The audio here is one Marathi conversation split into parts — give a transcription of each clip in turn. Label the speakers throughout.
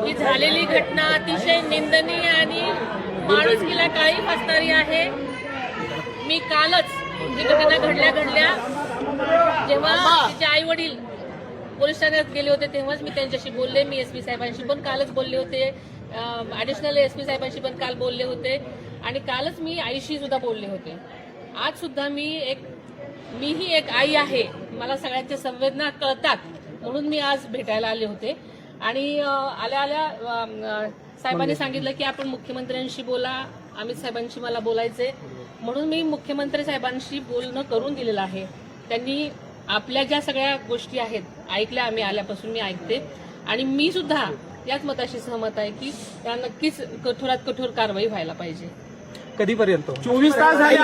Speaker 1: ही झालेली घटना अतिशय निंदनीय आणि माणुसकीला काही फसणारी आहे। मी कालच ही घटना घडल्या जेव्हा तिचे आई वडील पोलीस ठाण्यात गेले होते तेव्हाच मी त्यांच्याशी बोलले। मी एसपी साहेबांशी पण कालच बोलले होते, ॲडिशनल एसपी साहेबांशी पण काल बोलले होते आणि कालच मी आईशी सुद्धा बोलले होते। आज सुद्धा मीही एक आई आहे, मला सगळ्यांच्या संवेदना कळतात म्हणून मी आज भेटायला आले होते। आणि आल्या साहेबांनी सांगितलं की आपण मुख्यमंत्र्यांशी बोला, अमित साहेबांशी मला बोलायचे म्हणून मी मुख्यमंत्री साहेबांशी बोलणं करून दिलेलं आहे। त्यांनी आपल्या ज्या सगळ्या गोष्टी आहेत ऐकल्या, आम्ही आल्यापासून मी ऐकते आणि मी सुद्धा याच मताशी सहमत आहे की त्या नक्कीच कठोरात कठोर कारवाई व्हायला पाहिजे।
Speaker 2: कधीपर्यंत
Speaker 3: 24 तास झाले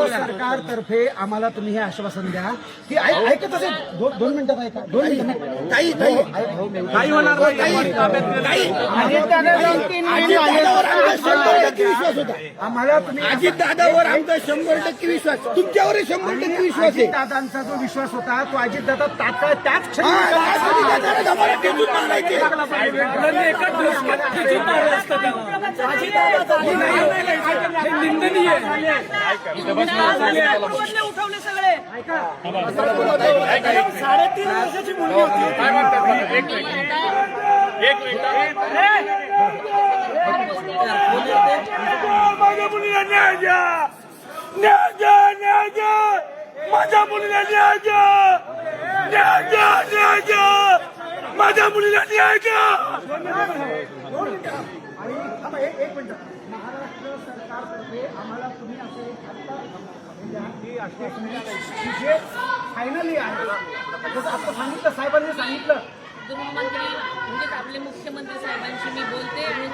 Speaker 3: सरकारतर्फे आम्हाला तुम्ही हे आश्वासन द्या की ऐकत असेल 2 मिनिटात ऐका 2 मिनिटं काही होणार आम्हाला तुम्ही
Speaker 4: अजितदादावर आमचा 100% विश्वास, तुमच्यावर 100% विश्वास आहे।
Speaker 3: दादांचा जो विश्वास होता तो अजितदादा तात्काळ त्याच क्षणी
Speaker 1: उठवले सगळे
Speaker 3: 3.5 वर्षाची मुलगी होती।
Speaker 4: माझ्या मुलीला न्याय द्या, न्याय द्या, न्याय द्या, माझ्या मुलीला न्याय द्या, न्याय द्या, न्याय द्या, माझ्या मुलीला न्याय द्या।
Speaker 3: एक मिनिट, महाराष्ट्र सरकारतर्फे आम्हाला तुम्ही असे जे फायनली आहे जसं आता सांगितलं साहेबांनी सांगितलं,
Speaker 1: गृहमंत्री म्हणजे आपले मुख्यमंत्री साहेबांशी मी बोलते आणि